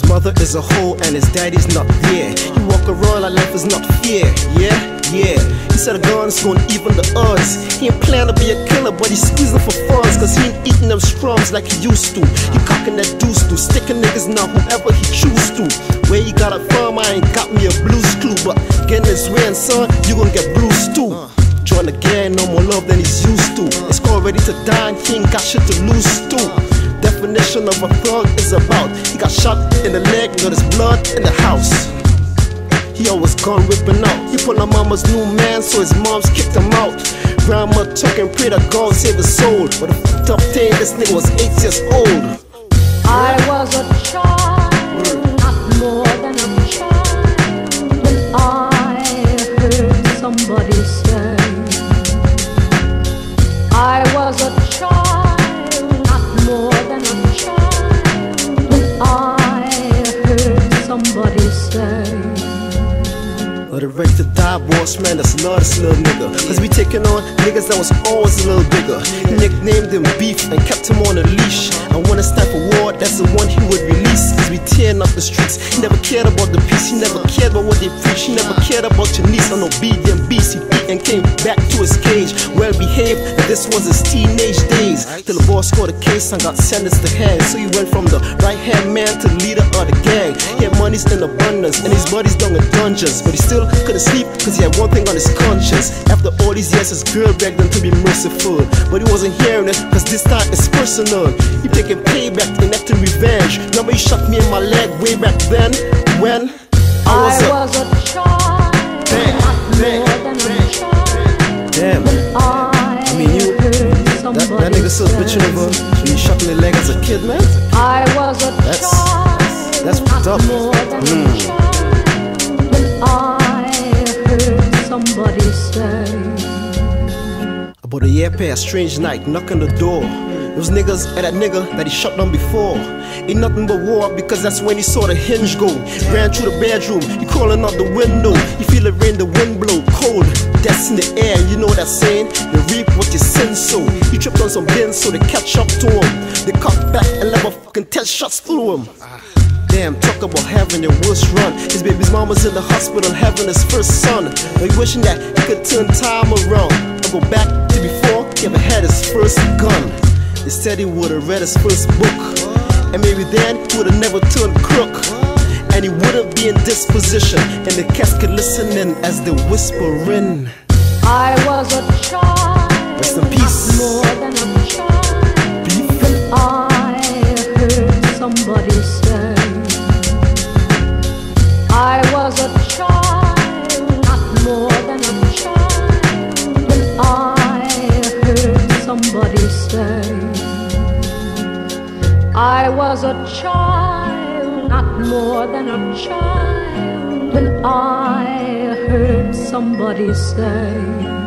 His mother is a hoe and his daddy's not there. He walk around like life is not fair. Yeah. He said a gun's gonna even the odds. He ain't plan to be a killer, but he's squeezing for funds, cause he ain't eating them scrums like he used to. He cocking that deuce to, sticking niggas now whoever he choose to. Where he got it from, I ain't got me a blues clue, but getting his way and son, you gon' get bruised too. Join the gang, no more love than he's used to. It's called ready to die, and he ain't got shit to lose too. Definition of a thug is about, he got shot in the leg, got his blood in the house. He always gone whipping out. He pull on mama's new man, so his mom's kicked him out. Grandma took and prayed that God save his soul. But the f***ed up thing, this nigga was 8 years old. I was a child, not more than a child, when I heard somebody say, I was a child, not more than a child, when I heard somebody say, the ready to die boss, man, that's love this little nigga. Cause we taking on niggas that was always a little bigger. He nicknamed him Beef and kept him on a leash. And when it's time for war, that's the one he would release. Cause we tearing up the streets. He never cared about the peace, he never cared about what they preach. He never cared about your niece, an obedient beast. He beat and came back to his cage, well behaved, and this was his teenage days. Till the boss scored a case and got sentenced to hang. So he went from the right hand man to the leader of the gang. He had monies in abundance and his buddies down in dungeons, but he still couldn't sleep cause he had one thing on his conscience. After all these years his girl begged him to be merciful, but he wasn't hearing it cause this time it's personal. He taking payback, enacting revenge. Remember he shot me in my leg way back then when I was a child, not more than a child. Damn, I mean you, that nigga still bitching over he shot me in the leg as a kid, man. I was a child, that's fucked up. More than a child, when I heard somebody say. About a year past, strange night, knock on the door. There was niggas at that nigga that he shot down before. Ain't nothing but war because that's when he saw the hinge go. Ran through the bedroom, he crawling out the window. You feel the rain, the wind blow, cold, that's in the air. You know that saying, you reap what you sin so. He tripped on some bins so they catch up to him. They cocked back and let fucking 10 shots through him. Damn, talk about having your worst run. His baby's mama's in the hospital having his first son. But he wishing that he could turn time around and go back to before he ever had his first gun. They said he would've read his first book, and maybe then he would've never turned crook, and he wouldn't be in this position, and the cats could listening as they whispering. I was a child, rest in peace. not more than a child. Beef. When I heard somebody say, I was a child, not more than a child. When I heard somebody say, I was a child, not more than a child, when I heard somebody say.